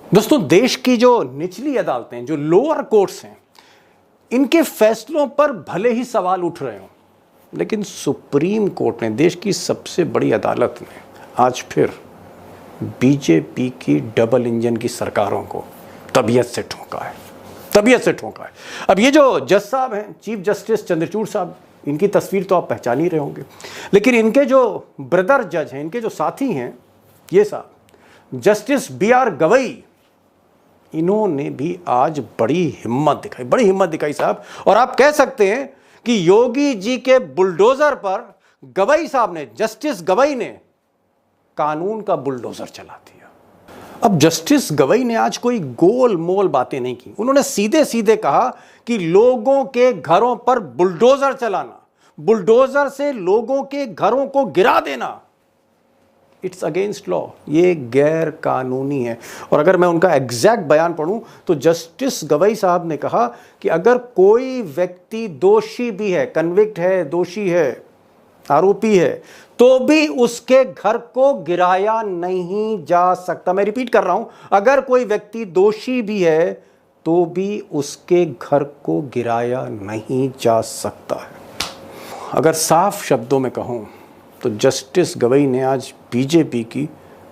दोस्तों, देश की जो निचली अदालतें, जो लोअर कोर्ट्स हैं, इनके फैसलों पर भले ही सवाल उठ रहे हों, लेकिन सुप्रीम कोर्ट ने, देश की सबसे बड़ी अदालत ने, आज फिर बीजेपी की डबल इंजन की सरकारों को तबीयत से ठोका है, तबीयत से ठोका है। अब ये जो जज साहब हैं, चीफ जस्टिस चंद्रचूड़ साहब, इनकी तस्वीर तो आप पहचान ही रहे होंगे, लेकिन इनके जो ब्रदर जज हैं, इनके जो साथी हैं, ये साहब जस्टिस BR गवई, इन्होंने भी आज बड़ी हिम्मत दिखाई साहब। और आप कह सकते हैं कि योगी जी के बुलडोजर पर गवई साहब ने, जस्टिस गवई ने कानून का बुलडोजर चला दिया। अब जस्टिस गवई ने आज कोई गोल मोल बातें नहीं की, उन्होंने सीधे सीधे कहा कि लोगों के घरों पर बुलडोजर चलाना, बुलडोजर से लोगों के घरों को गिरा देना, इट्स अगेंस्ट लॉ, ये गैर कानूनी है। और अगर मैं उनका एग्जैक्ट बयान पढ़ूं तो जस्टिस गवई साहब ने कहा कि अगर कोई व्यक्ति दोषी भी है, कन्विक्ट है, दोषी है, आरोपी है, तो भी उसके घर को गिराया नहीं जा सकता। मैं रिपीट कर रहा हूं, अगर कोई व्यक्ति दोषी भी है तो भी उसके घर को गिराया नहीं जा सकता है। अगर साफ शब्दों में कहूं तो जस्टिस गवई ने आज बीजेपी की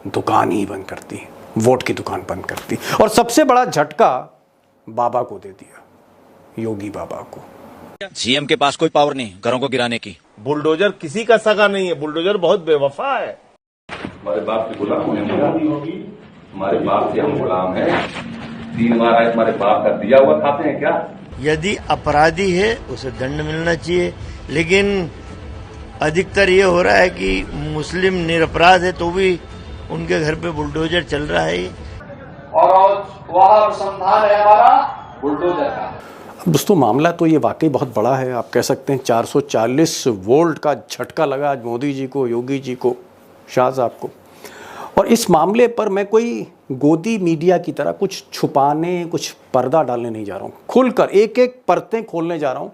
दुकान ही बंद कर दी, वोट की दुकान बंद कर दी, और सबसे बड़ा झटका बाबा को दे दिया, योगी बाबा को। सीएम के पास कोई पावर नहीं घरों को गिराने की। बुलडोजर किसी का सगा नहीं है, बुलडोजर बहुत बेवफा है। हमारे बाप के गुलाम होने हमारे बाप से हम गुलाम हैं। 3 बार आए हमारे बाप का दिया हुआ खाते हैं क्या? यदि अपराधी है उसे दंड मिलना चाहिए, लेकिन अधिकतर ये हो रहा है कि मुस्लिम निरपराध है तो भी उनके घर पे बुलडोजर चल रहा है। और वह अनुसंधान है हमारा बुलडोजर का। अब दोस्तों, मामला तो ये वाकई बहुत बड़ा है। आप कह सकते हैं 440 वोल्ट का झटका लगा आज मोदी जी को, योगी जी को, शाह साहब को। और इस मामले पर मैं कोई गोदी मीडिया की तरह कुछ छुपाने, कुछ पर्दा डालने नहीं जा रहा हूँ। खुलकर एक एक परतें खोलने जा रहा हूँ,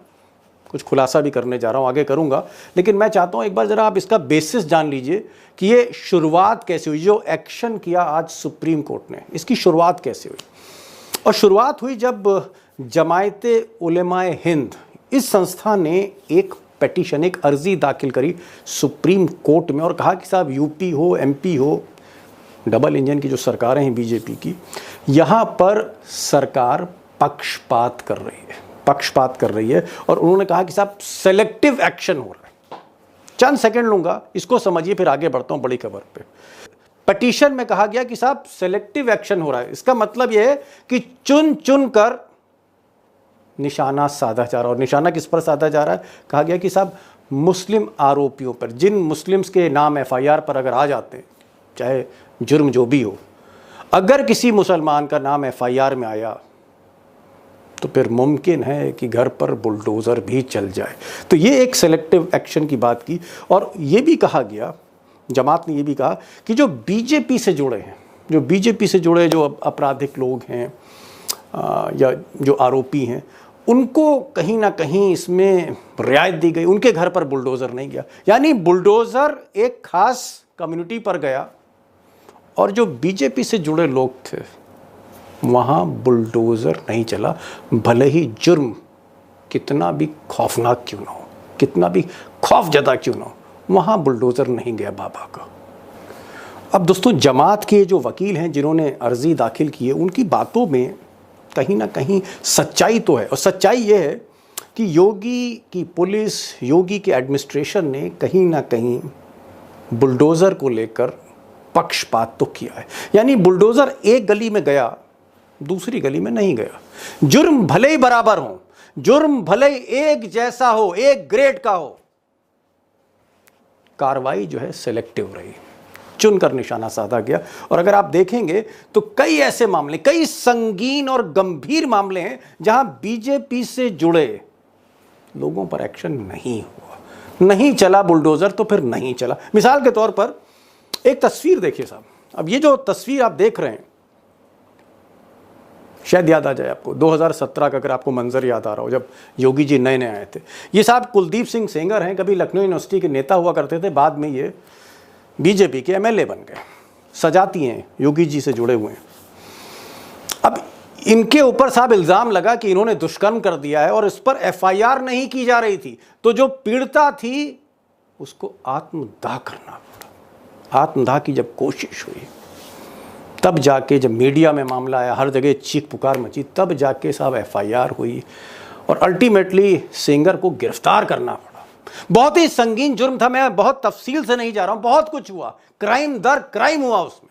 कुछ खुलासा भी करने जा रहा हूँ, आगे करूँगा। लेकिन मैं चाहता हूँ एक बार ज़रा आप इसका बेसिस जान लीजिए कि ये शुरुआत कैसे हुई, जो एक्शन किया आज सुप्रीम कोर्ट ने, इसकी शुरुआत कैसे हुई। और शुरुआत हुई जब जमायते उलेमाए हिंद, इस संस्था ने एक पेटिशन, एक अर्जी दाखिल करी सुप्रीम कोर्ट में और कहा कि साहब यूपी हो, MP हो, डबल इंजन की जो सरकारें हैं बीजेपी की, यहाँ पर सरकार पक्षपात कर रही है। और उन्होंने कहा कि साहब सेलेक्टिव एक्शन हो रहा है। चंद सेकंड लूंगा, इसको समझिए, फिर आगे बढ़ता हूं बड़ी खबर पे। पिटीशन में कहा गया कि साहब सेलेक्टिव एक्शन हो रहा है। इसका मतलब यह है कि चुन चुन कर निशाना साधा जा रहा है। और निशाना किस पर साधा जा रहा है? कहा गया कि साहब मुस्लिम आरोपियों पर, जिन मुस्लिम्स के नाम FIR पर अगर आ जाते हैं, चाहे जुर्म जो भी हो, अगर किसी मुसलमान का नाम FIR में आया तो फिर मुमकिन है कि घर पर बुलडोज़र भी चल जाए। तो ये एक सेलेक्टिव एक्शन की बात की। और ये भी कहा गया, जमात ने ये भी कहा कि जो बीजेपी से जुड़े हैं, जो आपराधिक लोग हैं या जो आरोपी हैं, उनको कहीं ना कहीं इसमें रियायत दी गई, उनके घर पर बुलडोज़र नहीं गया। यानी बुलडोज़र एक खास कम्युनिटी पर गया और जो बीजेपी से जुड़े लोग थे वहाँ बुलडोज़र नहीं चला, भले ही जुर्म कितना भी खौफनाक क्यों ना हो, कितना भी खौफजदा क्यों ना हो, वहाँ बुलडोज़र नहीं गया बाबा का। अब दोस्तों, जमात के जो वकील हैं जिन्होंने अर्जी दाखिल की है, उनकी बातों में कहीं ना कहीं सच्चाई तो है। और सच्चाई ये है कि योगी की पुलिस, योगी के एडमिनिस्ट्रेशन ने कहीं ना कहीं बुलडोज़र को लेकर पक्षपात तो किया है। यानी बुलडोज़र एक गली में गया, दूसरी गली में नहीं गया। जुर्म भले ही बराबर हो, जुर्म भले ही एक जैसा हो, एक ग्रेड का हो, कार्रवाई जो है सेलेक्टिव रही, चुनकर निशाना साधा गया। और अगर आप देखेंगे तो कई ऐसे मामले, कई संगीन और गंभीर मामले हैं जहां बीजेपी से जुड़े लोगों पर एक्शन नहीं हुआ, नहीं चला बुलडोज़र, तो फिर नहीं चला। मिसाल के तौर पर एक तस्वीर देखिए साहब। अब ये जो तस्वीर आप देख रहे हैं, शायद याद आ जाए आपको 2017 का, अगर आपको मंजर याद आ रहा हो, जब योगी जी नए नए आए थे। ये साहब कुलदीप सिंह सेंगर हैं, कभी लखनऊ यूनिवर्सिटी के नेता हुआ करते थे, बाद में ये बीजेपी के MLA बन गए। सजाती हैं योगी जी से जुड़े हुए हैं। इनके ऊपर साहब इल्जाम लगा कि इन्होंने दुष्कर्म कर दिया है और इस पर एफआईआर नहीं की जा रही थी, तो जो पीड़िता थी उसको आत्मदाह करना पड़ा। आत्मदाह की जब कोशिश हुई तब जाके, जब मीडिया में मामला आया, हर जगह चीख पुकार मची, तब जाके साहब एफआईआर हुई और अल्टीमेटली सेंगर को गिरफ्तार करना पड़ा। बहुत ही संगीन जुर्म था, मैं बहुत तफसील से नहीं जा रहा हूं, बहुत कुछ हुआ, क्राइम दर क्राइम हुआ उसमें।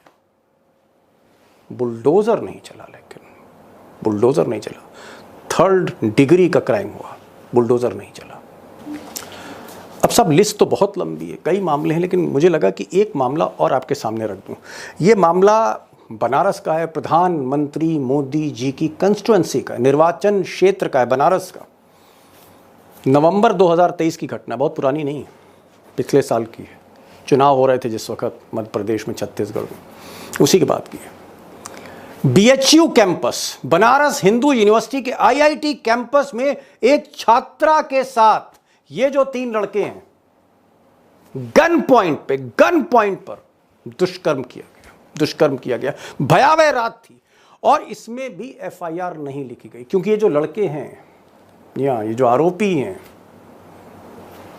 बुलडोजर नहीं चला, लेकिन बुलडोजर नहीं चला। 3rd डिग्री का क्राइम हुआ, बुलडोजर नहीं चला। अब सब लिस्ट तो बहुत लंबी है, कई मामले हैं, लेकिन मुझे लगा कि एक मामला और आपके सामने रख दूं। ये मामला बनारस का है, प्रधानमंत्री मोदी जी की कंस्टिट्यूएंसी का, निर्वाचन क्षेत्र का है, बनारस का। नवंबर 2023 की घटना, बहुत पुरानी नहीं है, पिछले साल की है। चुनाव हो रहे थे जिस वक्त मध्य प्रदेश में, छत्तीसगढ़ में, उसी की बात की है। BHU campus, Banaras Hindu university के आईआईटी कैंपस में एक छात्रा के साथ ये जो 3 लड़के हैं, गन पॉइंट पर दुष्कर्म किया गया। भयावह रात थी और इसमें भी एफआईआर नहीं लिखी गई, क्योंकि ये जो लड़के हैं या ये जो आरोपी हैं,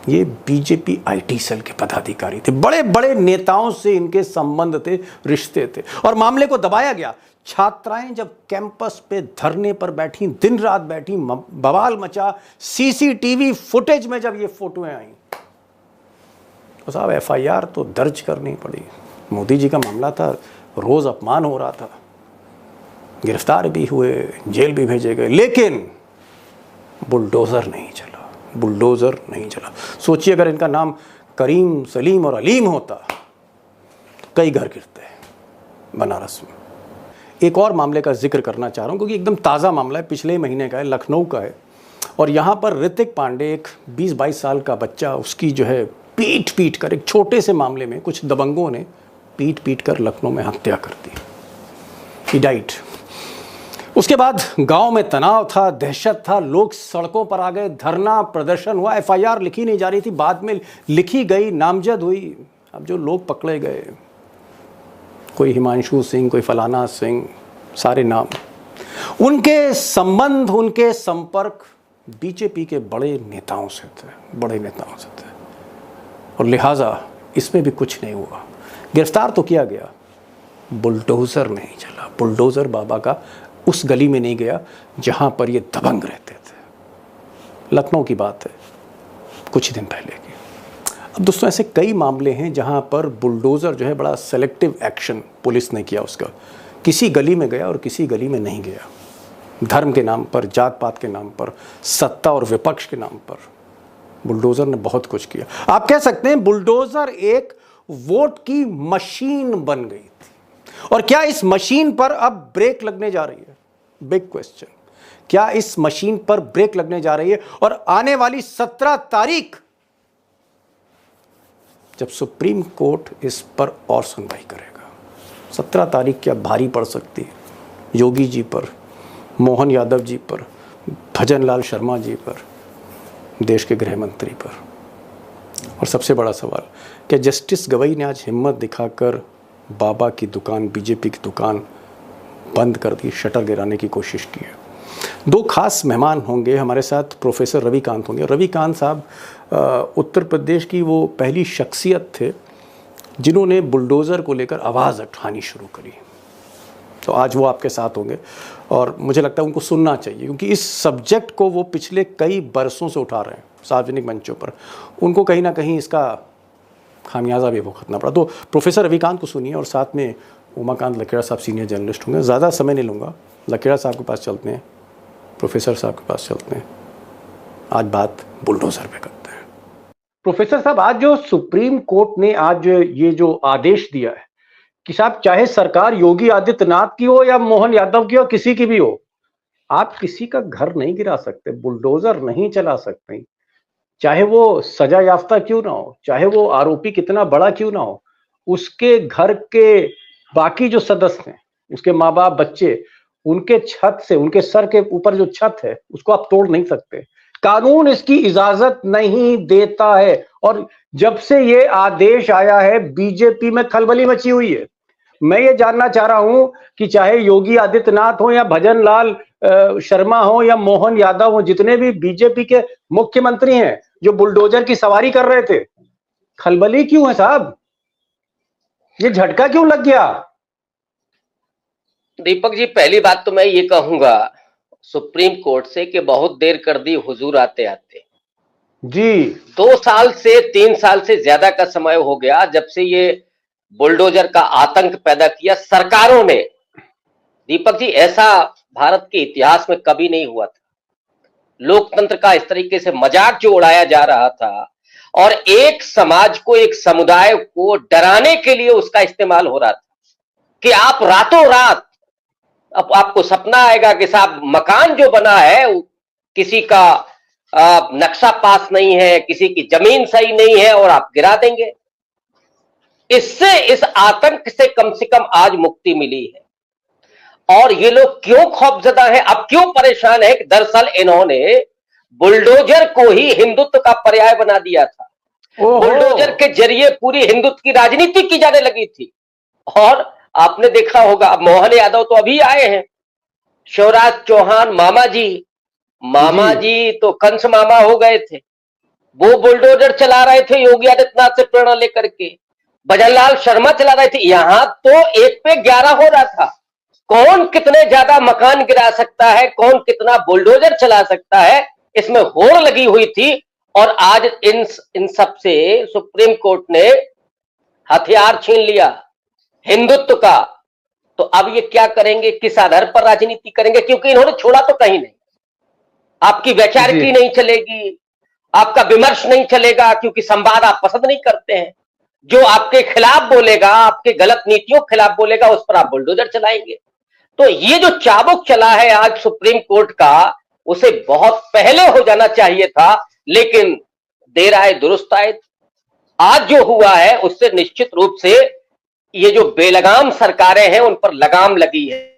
ये बीजेपी आईटी सेल के पदाधिकारी थे, बड़े बड़े नेताओं से इनके संबंध थे, रिश्ते थे, और मामले को दबाया गया। छात्राएं जब कैंपस पे धरने पर बैठी, दिन रात बैठी, बवाल मचा, सीसीटीवी फुटेज में जब ये फोटोएं आई तो साहब एफआईआर तो दर्ज करनी पड़ी। मोदी जी का मामला था, रोज अपमान हो रहा था, गिरफ्तार भी हुए, जेल भी भेजे गए, लेकिन बुलडोजर नहीं चला, बुलडोजर नहीं चला। सोचिए अगर इनका नाम करीम, सलीम और अलीम होता तो कई घर गिरते हैं बनारस में। एक और मामले का जिक्र करना चाह रहा हूँ, क्योंकि एकदम ताज़ा मामला है, पिछले महीने का है, लखनऊ का है, और यहाँ पर ऋतिक पांडे, एक 20-22 साल का बच्चा, उसकी जो है पीट कर, एक छोटे से मामले में कुछ दबंगों ने पीट कर लखनऊ में हत्या कर दी। He died. उसके बाद गांव में तनाव था, दहशत था, लोग सड़कों पर आ गए, धरना प्रदर्शन हुआ, एफआईआर लिखी नहीं जा रही थी, बाद में लिखी गई, नामजद हुई। अब जो लोग पकड़े गए, कोई हिमांशु सिंह, कोई फलाना सिंह, सारे नाम, उनके संबंध, उनके संपर्क बीजेपी के बड़े नेताओं से थे, और लिहाजा इसमें भी कुछ नहीं हुआ। गिरफ्तार तो किया गया, बुलडोजर नहीं चला। बुलडोजर बाबा का उस गली में नहीं गया जहां पर ये दबंग रहते थे। लखनऊ की बात है, कुछ दिन पहले की। अब दोस्तों, ऐसे कई मामले हैं जहां पर बुलडोजर जो है, बड़ा सेलेक्टिव एक्शन पुलिस ने किया उसका, किसी गली में गया और किसी गली में नहीं गया। धर्म के नाम पर, जात पात के नाम पर, सत्ता और विपक्ष के नाम पर बुलडोजर ने बहुत कुछ किया। आप कह सकते हैं बुलडोजर एक वोट की मशीन बन गई थी। और क्या इस मशीन पर अब ब्रेक लगने जा रही है? Big question. क्या इस मशीन पर ब्रेक लगने जा रही है? और आने वाली 17 तारीख जब सुप्रीम कोर्ट इस पर और सुनवाई करेगा, 17 तारीख क्या भारी पड़ सकती है योगी जी पर, मोहन यादव जी पर, भजन लाल शर्मा जी पर, देश के गृह मंत्री पर। और सबसे बड़ा सवाल, क्या जस्टिस गवई ने आज हिम्मत दिखाकर बाबा की दुकान, बीजेपी की दुकान बंद कर दी, शटर गिराने की कोशिश की है? 2 खास मेहमान होंगे हमारे साथ, प्रोफेसर रविकांत होंगे। रविकांत साहब उत्तर प्रदेश की वो पहली शख्सियत थे जिन्होंने बुलडोज़र को लेकर आवाज़ उठानी शुरू करी। तो आज वो आपके साथ होंगे और मुझे लगता है उनको सुनना चाहिए, क्योंकि इस सब्जेक्ट को वो पिछले कई बरसों से उठा रहे हैं सार्वजनिक मंचों पर। उनको कहीं ना कहीं इसका खामियाजा भी भुगतना पड़ा। तो प्रोफेसर रविकांत को सुनिए और साथ में उमाकांत लकेड़ा साहब सीनियर जर्नलिस्ट होंगे। ज़्यादा समय नहीं लूँगा, लकेड़ा साहब के पास चलते हैं, प्रोफेसर साहब के पास चलते हैं। आज बात बुलडोज़र पे करते हैं। प्रोफेसर साहब, आज जो सुप्रीम कोर्ट ने आज ये जो आदेश दिया है कि साहब चाहे सरकार योगी आदित्यनाथ की हो या मोहन यादव की हो, किसी की भी हो, आप किसी का घर नहीं गिरा सकते, बुलडोजर नहीं चला सकते, चाहे वो सजा याफ्ता क्यों ना हो, चाहे वो आरोपी कितना बड़ा क्यों ना हो। उसके घर के बाकी जो सदस्य हैं, उसके माँ बाप, बच्चे, उनके छत से, उनके सर के ऊपर जो छत है उसको आप तोड़ नहीं सकते। कानून इसकी इजाजत नहीं देता है। और जब से ये आदेश आया है बीजेपी में खलबली मची हुई है। मैं ये जानना चाह रहा हूं कि चाहे योगी आदित्यनाथ हो या भजन लाल शर्मा हो या मोहन यादव हो, जितने भी बीजेपी के मुख्यमंत्री हैं जो बुलडोजर की सवारी कर रहे थे, खलबली क्यों है साहब? ये झटका क्यों लग गया? दीपक जी, पहली बात तो मैं ये कहूंगा सुप्रीम कोर्ट से कि बहुत देर कर दी हुजूर आते आते जी। 2 साल से 3 साल से ज्यादा का समय हो गया जब से ये बुलडोजर का आतंक पैदा किया सरकारों ने। दीपक जी, ऐसा भारत के इतिहास में कभी नहीं हुआ था। लोकतंत्र का इस तरीके से मजाक जो उड़ाया जा रहा था और एक समाज को, एक समुदाय को डराने के लिए उसका इस्तेमाल हो रहा था कि आप रातों रात, अब आपको सपना आएगा कि साहब मकान जो बना है किसी का नक्शा पास नहीं है, किसी की जमीन सही नहीं है और आप गिरा देंगे। इससे, इस आतंक से कम आज मुक्ति मिली है। और ये लोग क्यों खौफजदा है, अब क्यों परेशान है कि दरअसल इन्होंने बुलडोजर को ही हिंदुत्व का पर्याय बना दिया था। बुलडोजर के जरिए पूरी हिंदुत्व की राजनीति की जाने लगी थी। और आपने देखा होगा, मोहन यादव तो अभी आए हैं, शिवराज चौहान मामा जी तो कंस मामा हो गए थे, वो बुलडोजर चला रहे थे योगी आदित्यनाथ से प्रेरणा लेकर के। भजन लाल शर्मा चला रहे थे। यहां तो 1 पे 11 हो रहा था, कौन कितने ज्यादा मकान गिरा सकता है, कौन कितना बुलडोजर चला सकता है, इसमें होड़ लगी हुई थी। और आज इन सब से सुप्रीम कोर्ट ने हथियार छीन लिया हिंदुत्व का। तो अब ये क्या करेंगे, किस आधार पर राजनीति करेंगे? क्योंकि इन्होंने छोड़ा तो कहीं नहीं। आपकी वैचारिकी नहीं चलेगी, आपका विमर्श नहीं चलेगा, क्योंकि संवाद आप पसंद नहीं करते हैं। जो आपके खिलाफ बोलेगा, आपके गलत नीतियों के खिलाफ बोलेगा, उस पर आप बुलडोजर चलाएंगे। तो ये जो चाबुक चला है आज सुप्रीम कोर्ट का, उसे बहुत पहले हो जाना चाहिए था, लेकिन देर आए दुरुस्त आए। आज जो हुआ है उससे निश्चित रूप से ये जो बेलगाम सरकारें हैं उन पर लगाम लगी है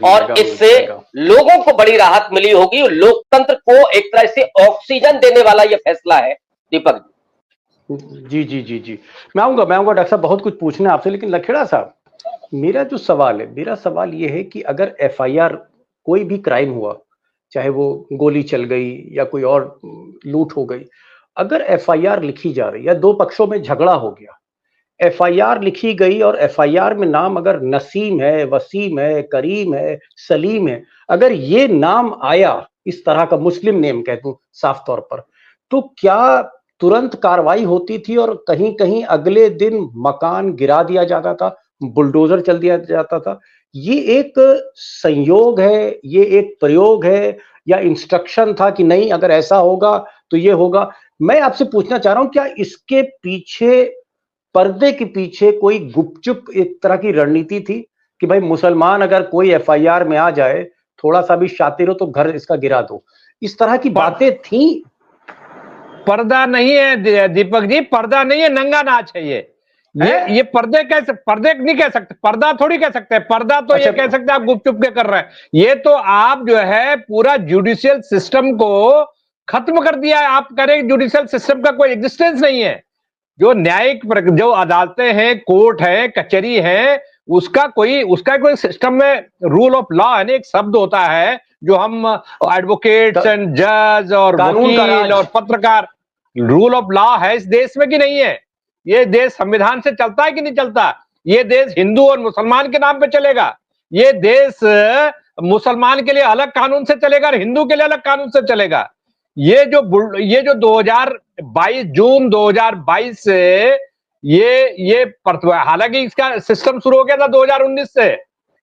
और इससे लोगों को बड़ी राहत मिली होगी। लोकतंत्र को एक तरह से ऑक्सीजन देने वाला ये फैसला है। दीपक जी, मैं आऊंगा डॉक्टर साहब, बहुत कुछ पूछना है आपसे, लेकिन लखेड़ा साहब, मेरा सवाल ये है कि अगर एफआईआर, कोई भी क्राइम हुआ, चाहे वो गोली चल गई या कोई और लूट हो गई, अगर एफआईआर लिखी जा रही है, 2 पक्षों में झगड़ा हो गया, एफआईआर लिखी गई और एफआईआर में नाम अगर नसीम है, वसीम है, करीम है, सलीम है, अगर ये नाम आया, इस तरह का मुस्लिम नेम कहते हैं साफ तौर पर, तो क्या तुरंत कार्रवाई होती थी और कहीं कहीं अगले दिन मकान गिरा दिया जाता था, बुलडोजर चल दिया जाता था? ये एक संयोग है, ये एक प्रयोग है, या इंस्ट्रक्शन था कि नहीं अगर ऐसा होगा तो ये होगा? मैं आपसे पूछना चाह रहा हूं, क्या इसके पीछे, पर्दे के पीछे कोई गुपचुप एक तरह की रणनीति थी कि भाई मुसलमान अगर कोई एफआईआर में आ जाए, थोड़ा सा भी शातिर हो तो घर इसका गिरा दो, इस तरह की बातें थी? पर्दा नहीं है दीपक जी, पर्दा नहीं है, नंगा नाच है ये पर्दे नहीं कह सकते, पर्दा थोड़ी कह सकते हैं। पर्दा तो ये कह सकते हैं आप गुपचुप के कर रहे हैं। ये तो आप जो है पूरा जुडिशियल सिस्टम को खत्म कर दिया है। आप कह रहे हैं जुडिशियल सिस्टम का कोई एग्जिस्टेंस नहीं है। जो न्यायिक, जो अदालतें हैं, कोर्ट है, कचहरी है, उसका कोई सिस्टम में रूल ऑफ लॉ है ना, एक शब्द होता है जो हम एडवोकेट्स एंड जज और वकील और पत्रकार, रूल ऑफ लॉ है इस देश में कि नहीं है? ये देश संविधान से चलता है कि नहीं चलता? ये देश हिंदू और मुसलमान के नाम पे चलेगा? ये देश मुसलमान के लिए अलग कानून से चलेगा और हिंदू के लिए अलग कानून से चलेगा? ये जो 2022 जून 2022 से ये हालांकि इसका सिस्टम शुरू हो गया था 2019 से,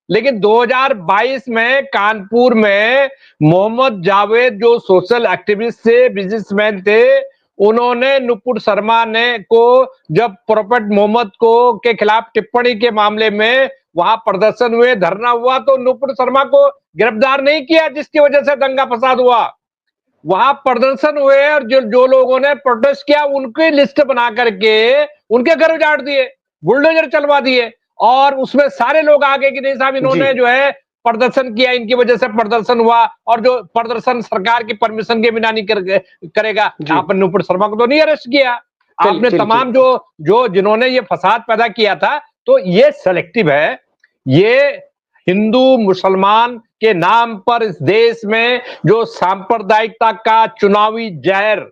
लेकिन 2022 में कानपुर में मोहम्मद जावेद जो सोशल एक्टिविस्ट थे, बिजनेसमैन थे, उन्होंने नुपुर शर्मा को जब प्रोफेट मोहम्मद के खिलाफ टिप्पणी के मामले में वहां प्रदर्शन हुए, धरना हुआ, तो नुपुर शर्मा को गिरफ्तार नहीं किया, जिसकी वजह से दंगा फसाद हुआ। वहां प्रदर्शन हुए और जो लोगों ने प्रोटेस्ट किया उनकी लिस्ट बना करके उनके घर उजाड़ दिए, बुलडोजर चलवा दिए, और उसमें सारे लोग आ गए कि नहीं साहब इन्होंने जो है प्रदर्शन किया, इनकी वजह से प्रदर्शन हुआ, और जो प्रदर्शन सरकार की परमिशन के बिना नहीं करेगा। आपने नुपुर शर्मा को तो नहीं अरेस्ट किया, आपने तमाम जो जिन्होंने ये फसाद पैदा किया था तो ये सेलेक्टिव है। ये हिंदू मुसलमान के नाम पर इस देश में जो सांप्रदायिकता का चुनावी जहर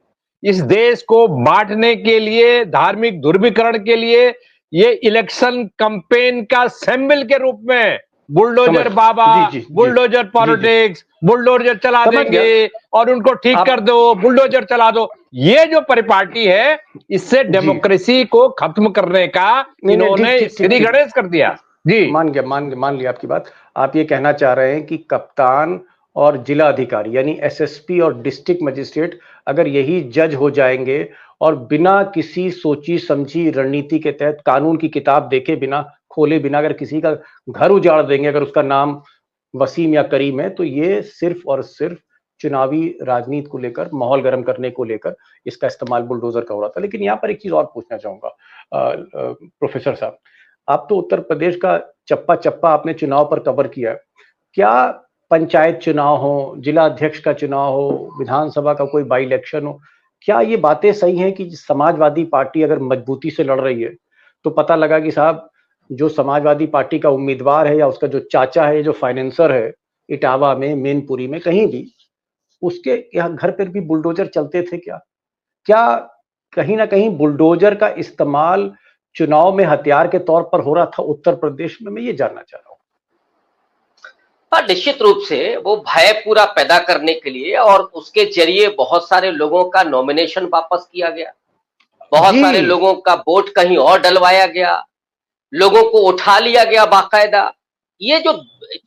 इस देश को बांटने के लिए, धार्मिक ध्रुवीकरण के लिए, ये इलेक्शन कैंपेन का सैंपल के रूप में बुलडोजर बाबा, बुलडोजर पॉलिटिक्स, बुलडोजर चला देंगे और उनको ठीक कर दो, बुलडोजर चला दो, ये जो परिपाटी है इससे डेमोक्रेसी को खत्म करने का इन्होंने श्री गणेश कर दिया। जी मान लिया आपकी बात। आप ये कहना चाह रहे हैं कि कप्तान और जिला अधिकारी यानी एसएसपी और डिस्ट्रिक्ट मजिस्ट्रेट अगर यही जज हो जाएंगे और बिना किसी सोची समझी रणनीति के तहत कानून की किताब देखे बिना, खोले बिना अगर किसी का घर उजाड़ देंगे, अगर उसका नाम वसीम या करीम है, तो ये सिर्फ और सिर्फ चुनावी राजनीति को लेकर, माहौल गर्म करने को लेकर इसका इस्तेमाल बुलडोजर का हो रहा था। लेकिन यहाँ पर एक चीज और पूछना चाहूंगा प्रोफेसर साहब, आप तो उत्तर प्रदेश का चप्पा चप्पा आपने चुनाव पर कवर किया है। क्या पंचायत चुनाव हो, जिला अध्यक्ष का चुनाव हो, विधानसभा का कोई बाई इलेक्शन हो, क्या ये बातें सही हैं कि समाजवादी पार्टी अगर मजबूती से लड़ रही है तो पता लगा कि साहब जो समाजवादी पार्टी का उम्मीदवार है या उसका जो चाचा है, जो फाइनेंसर है इटावा में, मैनपुरी में, कहीं भी, उसके यहाँ घर पर भी बुलडोजर चलते थे? क्या कहीं ना कहीं बुलडोजर का इस्तेमाल चुनाव में हथियार के तौर पर हो रहा था उत्तर प्रदेश में? मैं ये जानना चाह रहा हूँ। हाँ, निश्चित रूप से वो भय पूरा पैदा करने के लिए और उसके जरिए बहुत सारे लोगों का नॉमिनेशन वापस किया गया, बहुत सारे लोगों का वोट कहीं और डलवाया गया, लोगों को उठा लिया गया बाकायदा। ये जो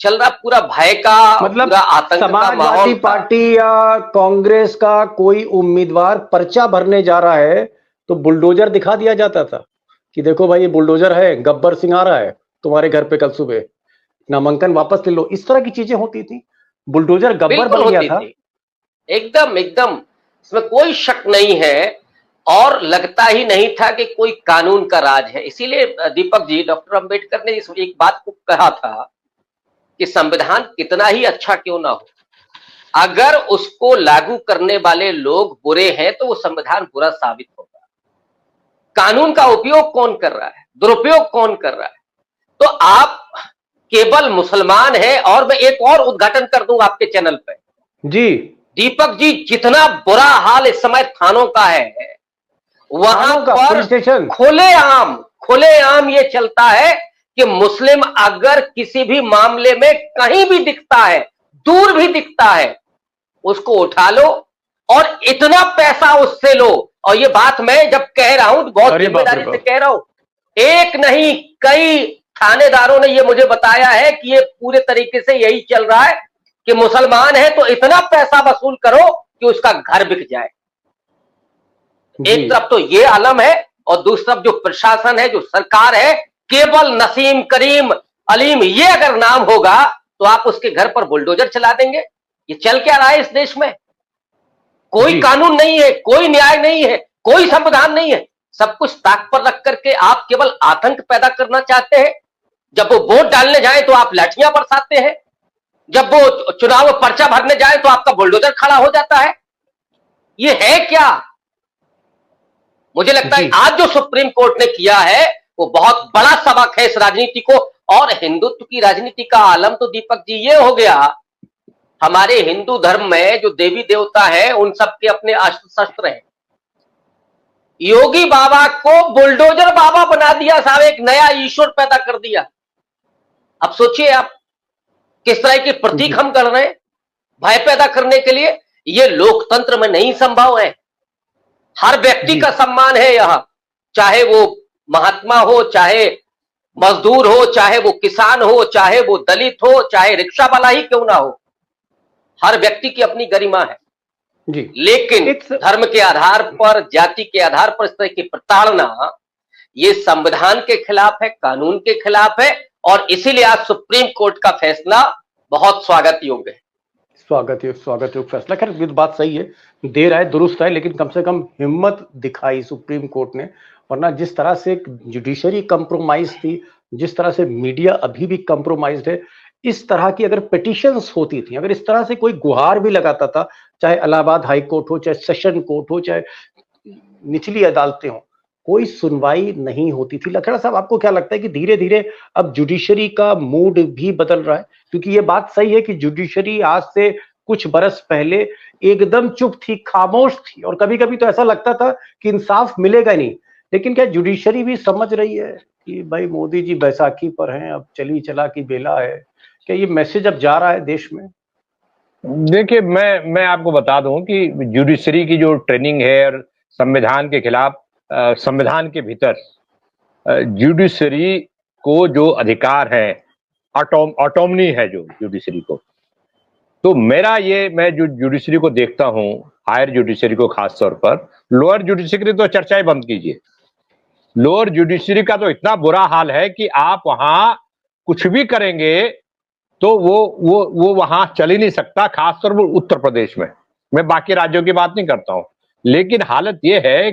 चल रहा पूरा भय का, मतलब पूरा आतंक का माहौल, समाजवादी पार्टी या कांग्रेस का कोई उम्मीदवार पर्चा भरने जा रहा है तो बुलडोजर दिखा दिया जाता था कि देखो भाई ये बुलडोजर है, गब्बर सिंह आ रहा है तुम्हारे घर पे कल सुबह, नामांकन वापस ले लो। इस तरह की चीजें होती थी। बुलडोजर गब्बर बन गया था। एकदम इसमें कोई शक नहीं है और लगता ही नहीं था कि कोई कानून का राज है। इसीलिए दीपक जी, डॉक्टर अंबेडकर ने इस एक बात को कहा था कि संविधान कितना ही अच्छा क्यों ना हो, अगर उसको लागू करने वाले लोग बुरे हैं तो वो संविधान बुरा साबित होगा। कानून का उपयोग कौन कर रहा है, दुरुपयोग कौन कर रहा है? तो आप केवल मुसलमान है, और मैं एक और उद्घाटन कर दूंगा आपके चैनल पे जी दीपक जी, जितना बुरा हाल इस समय थानों का है, वहां पर खुलेआम ये चलता है कि मुस्लिम अगर किसी भी मामले में कहीं भी दिखता है, दूर भी दिखता है, उसको उठा लो और इतना पैसा उससे लो। और ये बात मैं जब कह रहा हूं तो बहुत जिम्मेदारी से कह रहा हूं, एक नहीं कई थानेदारों ने ये मुझे बताया है कि ये पूरे तरीके से यही चल रहा है कि मुसलमान है तो इतना पैसा वसूल करो कि उसका घर बिक जाए। एक तरफ तो ये आलम है और दूसरी तरफ जो प्रशासन है, जो सरकार है, केवल नसीम, करीम, अलीम ये अगर नाम होगा तो आप उसके घर पर बुलडोजर चला देंगे। ये चल क्या रहा है इस देश में? कोई कानून नहीं है, कोई न्याय नहीं है, कोई संविधान नहीं है, सब कुछ ताक पर रख करके आप केवल आतंक पैदा करना चाहते हैं। जब वो वोट डालने जाए तो आप लाठियां बरसाते हैं, जब वो चुनाव में पर्चा भरने जाए तो आपका बुलडोजर खड़ा हो जाता है। ये है क्या? मुझे लगता है आज जो सुप्रीम कोर्ट ने किया है वो बहुत बड़ा सबक है इस राजनीति को। और हिंदुत्व की राजनीति का आलम तो दीपक जी ये हो गया, हमारे हिंदू धर्म में जो देवी देवता है उन सबके अपने अस्त्र शस्त्र हैं। योगी बाबा को बुलडोजर बाबा बना दिया साहब, एक नया ईश्वर पैदा कर दिया। अब सोचिए आप किस तरह के प्रतीक हम कर रहे हैं भय पैदा करने के लिए। ये लोकतंत्र में नहीं संभव है। हर व्यक्ति का सम्मान है यहां, चाहे वो महात्मा हो, चाहे मजदूर हो, चाहे वो किसान हो, चाहे वो दलित हो, चाहे रिक्शा वाला ही क्यों ना हो, हर व्यक्ति की अपनी गरिमा है जी। लेकिन धर्म के आधार पर, जाति के आधार पर इस तरह की प्रताड़ना ये संविधान के खिलाफ है, कानून के खिलाफ है। और इसीलिए आज सुप्रीम कोर्ट का फैसला बहुत स्वागत योग्य है। स्वागत योग्य फैसला। खैर ये बात सही है, देर आए दुरुस्त है, लेकिन कम से कम हिम्मत दिखाई सुप्रीम कोर्ट ने। वरना जिस तरह से जुडिशरी कंप्रोमाइज थी, जिस तरह से मीडिया अभी भी कंप्रोमाइज्ड है, इस तरह की अगर पिटिशंस होती थी, अगर इस तरह से कोई गुहार भी लगाता था, चाहे इलाहाबाद हाई कोर्ट हो, चाहे सेशन कोर्ट हो, चाहे निचली अदालतें हो, कोई सुनवाई नहीं होती थी। लखेड़ा साहब, आपको क्या लगता है कि धीरे धीरे अब जुडिशरी का मूड भी बदल रहा है? क्योंकि ये बात सही है कि जुडिशरी आज से कुछ बरस पहले एकदम चुप थी, खामोश थी, और कभी कभी तो ऐसा लगता था कि इंसाफ मिलेगा नहीं। लेकिन क्या जुडिशरी भी समझ रही है कि भाई मोदी जी बैसाखी पर हैं, अब चली चला की बेला है? क्या ये मैसेज अब जा रहा है देश में? देखिए, मैं आपको बता दूं कि जुडिशरी की जो ट्रेनिंग है और संविधान के खिलाफ, संविधान के भीतर जुडिशरी को जो अधिकार है, ऑटोनॉमी है जो जुडिशरी को, तो मैं जो जुडिशरी को देखता हूं, हायर जुडिशरी को खास तौर पर, लोअर जुडिशरी तो चर्चाएं बंद कीजिए। लोअर जुडिशरी का तो इतना बुरा हाल है कि आप वहां कुछ भी करेंगे तो वो वहां चल ही नहीं सकता, खासतौर पर उत्तर प्रदेश में। मैं बाकी राज्यों की बात नहीं करता हूं, लेकिन हालत यह है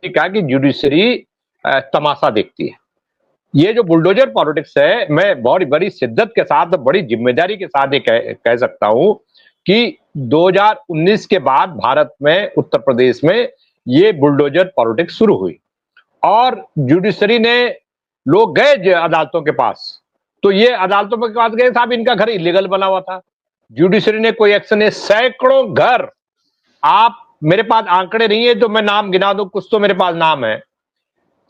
कि जुडिशरी तमाशा देखती है। ये जो बुलडोजर पॉलिटिक्स है, मैं बहुत बड़ी शिद्दत के साथ, बड़ी जिम्मेदारी के साथ ये कह सकता हूं कि 2019 के बाद भारत में, उत्तर प्रदेश में ये बुलडोजर पॉलिटिक्स शुरू हुई और जुडिशरी ने, लोग गए अदालतों के पास, तो ये अदालतों के पास गए, साहब इनका घर इलीगल बना हुआ था, जुडिशरी ने कोई एक्शन नहीं। सैकड़ों घर, आप, मेरे पास आंकड़े नहीं है तो मैं नाम गिना दूं, कुछ तो मेरे पास नाम है,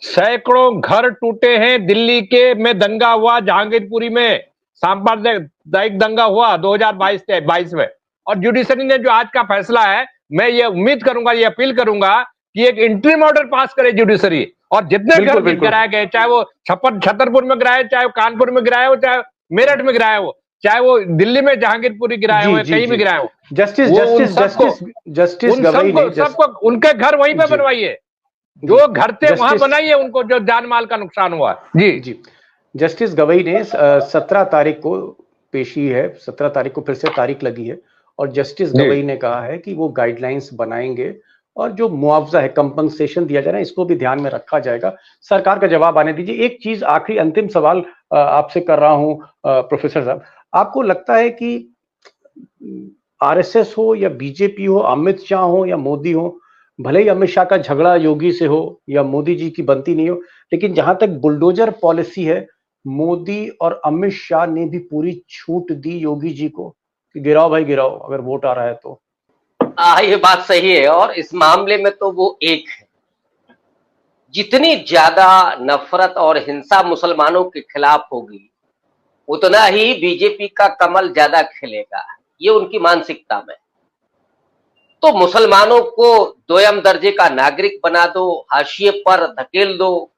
सैकड़ों घर टूटे हैं। दिल्ली के में दंगा हुआ, जहांगीरपुरी में सांप्रदायिक दंगा हुआ 2022 में, और जुडिशरी ने जो आज का फैसला है, मैं ये उम्मीद करूंगा, ये अपील करूंगा कि एक इंटरिम ऑर्डर पास करे जुडिशरी, और जितने घर गिराए गए, चाहे वो छतरपुर में गिराए, चाहे वो कानपुर में गिराए हो, चाहे मेरठ में गिराए हो, चाहे वो दिल्ली में जहांगीरपुरी गिराए हो, कहीं भी गिराए हो, जस्टिस गवाई ने सबको उनके घर वहीं पे बनवाइए, जो घर थे वहां बनाइए उनको, जो जान माल का नुकसान हुआ। जी। जस्टिस गवाई ने 17 तारीख को पेशी है, 17 तारीख को फिर से तारीख लगी है, और जस्टिस गवाई ने कहा है कि वो गाइडलाइंस बनाएंगे और जो मुआवजा है, कंपनसेशन दिया जा रहा है, इसको भी ध्यान में रखा जाएगा। सरकार का जवाब आने दीजिए। एक चीज, आखिरी अंतिम सवाल आपसे कर रहा हूं प्रोफेसर साहब, आपको लगता है कि आरएसएस हो या बीजेपी हो, अमित शाह हो या मोदी हो, भले ही अमित शाह का झगड़ा योगी से हो या मोदी जी की बनती नहीं हो, लेकिन जहां तक बुलडोजर पॉलिसी है, मोदी और अमित शाह ने भी पूरी छूट दी योगी जी को कि गिराओ भाई गिराओ, अगर वोट आ रहा है तो। ये बात सही है, और इस मामले में तो वो एक है। जितनी ज्यादा नफरत और हिंसा मुसलमानों के खिलाफ होगी, उतना ही बीजेपी का कमल ज्यादा खिलेगा, ये उनकी मानसिकता में। तो मुसलमानों को दोयम दर्जे का नागरिक बना दो, हाशिए पर धकेल दो,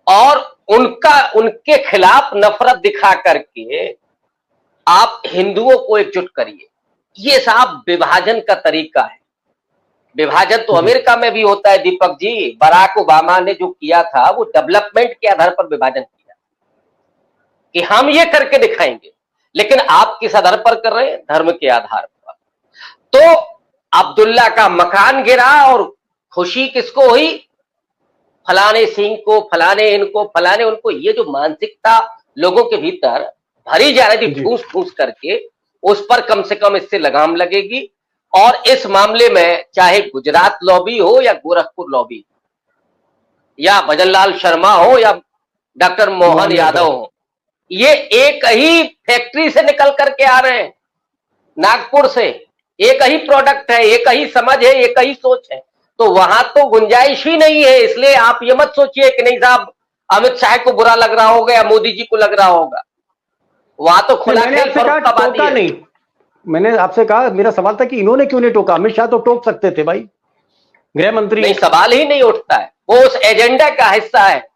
और उनके खिलाफ नफरत दिखा करके आप हिंदुओं को एकजुट करिए। ये साहब विभाजन का तरीका है। विभाजन तो अमेरिका में भी होता है दीपक जी। बराक ओबामा ने जो किया था वो डेवलपमेंट के आधार पर विभाजन किया कि हम ये करके दिखाएंगे, लेकिन आप किस आधार पर कर रहे हैं? धर्म के आधार पर। तो अब्दुल्ला का मकान गिरा और खुशी किसको हुई? फलाने सिंह को, फलाने इनको, फलाने उनको। ये जो मानसिकता लोगों के भीतर भरी जा रही थी ठूस ठूस करके, उस पर कम से कम इससे लगाम लगेगी। और इस मामले में चाहे गुजरात लॉबी हो या गोरखपुर लॉबी या भजनलाल शर्मा हो या डॉक्टर मोहन यादव हो, ये एक ही फैक्ट्री से निकल करके आ रहे हैं, नागपुर से। एक ही प्रोडक्ट है, एक ही समझ है, एक ही सोच है। तो वहां तो गुंजाइश ही नहीं है। इसलिए आप ये मत सोचिए कि नहीं साहब अमित शाह को बुरा लग रहा होगा या मोदी जी को लग रहा होगा। वहां तो खुला खेल फर्रुखाबादी है। नहीं, मैंने आपसे कहा, मेरा सवाल था कि इन्होंने क्यों नहीं टोका? अमित शाह तो टोक सकते थे भाई, गृह मंत्री। नहीं, सवाल ही नहीं उठता है, वो उस एजेंडा का हिस्सा है।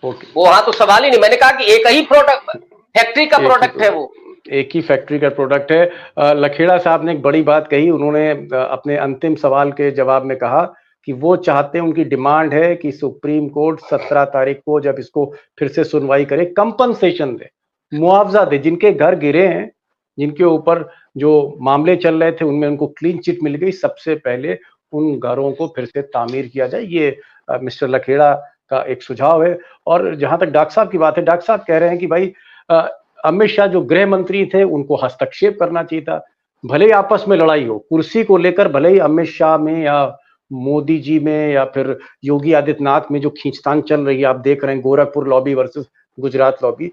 वो वहां तो सवाल ही नहीं। मैंने कहा कि एक ही प्रोडक्ट, फैक्ट्री का प्रोडक्ट है, वो एक ही फैक्ट्री का प्रोडक्ट है। लखेड़ा साहब ने एक बड़ी बात कही। उन्होंने अपने अंतिम सवाल के जवाब में कहा कि वो चाहते हैं, उनकी डिमांड है कि सुप्रीम कोर्ट 17 तारीख को जब इसको फिर से सुनवाई करे, कंपनसेशन दे, मुआवजा दे। जिनके घर गिरे हैं, जिनके ऊपर जो मामले चल रहे थे, उनमें उनको क्लीन चिट मिल गई, सबसे पहले उन घरों को फिर से तामीर किया जाए। ये मिस्टर लखेड़ा का एक सुझाव है। और जहां तक डॉक्टर साहब की बात है, डॉक्टर साहब कह रहे हैं कि भाई अमित शाह जो गृह मंत्री थे, उनको हस्तक्षेप करना चाहिए था। भले ही आपस में लड़ाई हो, कुर्सी को लेकर भले ही अमित शाह में या मोदी जी में या फिर योगी आदित्यनाथ में जो खींचतान चल रही है, आप देख रहे हैं Gorakhpur lobby versus Gujarat lobby.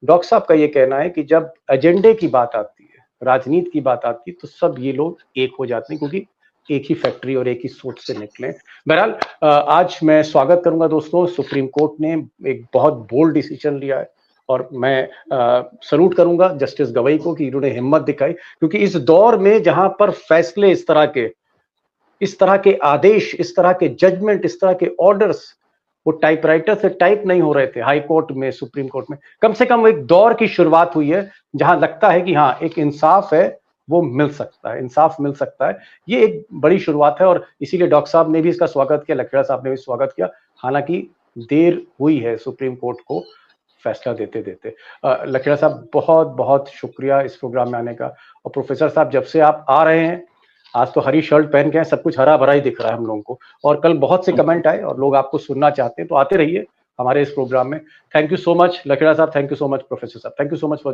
Doctor साहब का ये कहना है कि जब एजेंडे की बात आती है, राजनीति की बात आती है, तो सब ये लोग एक हो जाते हैं, क्योंकि एक ही फैक्ट्री और एक ही सोच से निकले। बहरहाल आज मैं स्वागत करूंगा दोस्तों, सुप्रीम कोर्ट ने एक बहुत बोल्ड डिसीजन लिया है और मैं सल्यूट करूंगा जस्टिस गवई को कि इन्होंने हिम्मत दिखाई, क्योंकि इस दौर में जहां पर फैसले इस तरह के आदेश, इस तरह के जजमेंट, इस तरह के ऑर्डर्स वो टाइपराइटर से टाइप नहीं हो रहे थे हाई कोर्ट में, सुप्रीम कोर्ट में, कम से कम एक दौर की शुरुआत हुई है जहां लगता है कि हाँ एक इंसाफ है वो मिल सकता है, इंसाफ मिल सकता है। ये एक बड़ी शुरुआत है और इसीलिए डॉक्टर साहब ने भी इसका स्वागत किया, लखेड़ा साहब ने भी स्वागत किया, हालांकि देर हुई है सुप्रीम कोर्ट को फैसला देते देते। लखेड़ा साहब बहुत बहुत शुक्रिया इस प्रोग्राम में आने का। और प्रोफेसर साहब जब से आप आ रहे हैं, आज तो हरी शर्ट पहन के हैं, सब कुछ हरा भरा ही दिख रहा है हम लोगों को, और कल बहुत से कमेंट आए और लोग आपको सुनना चाहते हैं, तो आते रहिए हमारे इस प्रोग्राम में। Thank you so much Lakhera साहब, thank you so much professor साहब, thank you so much for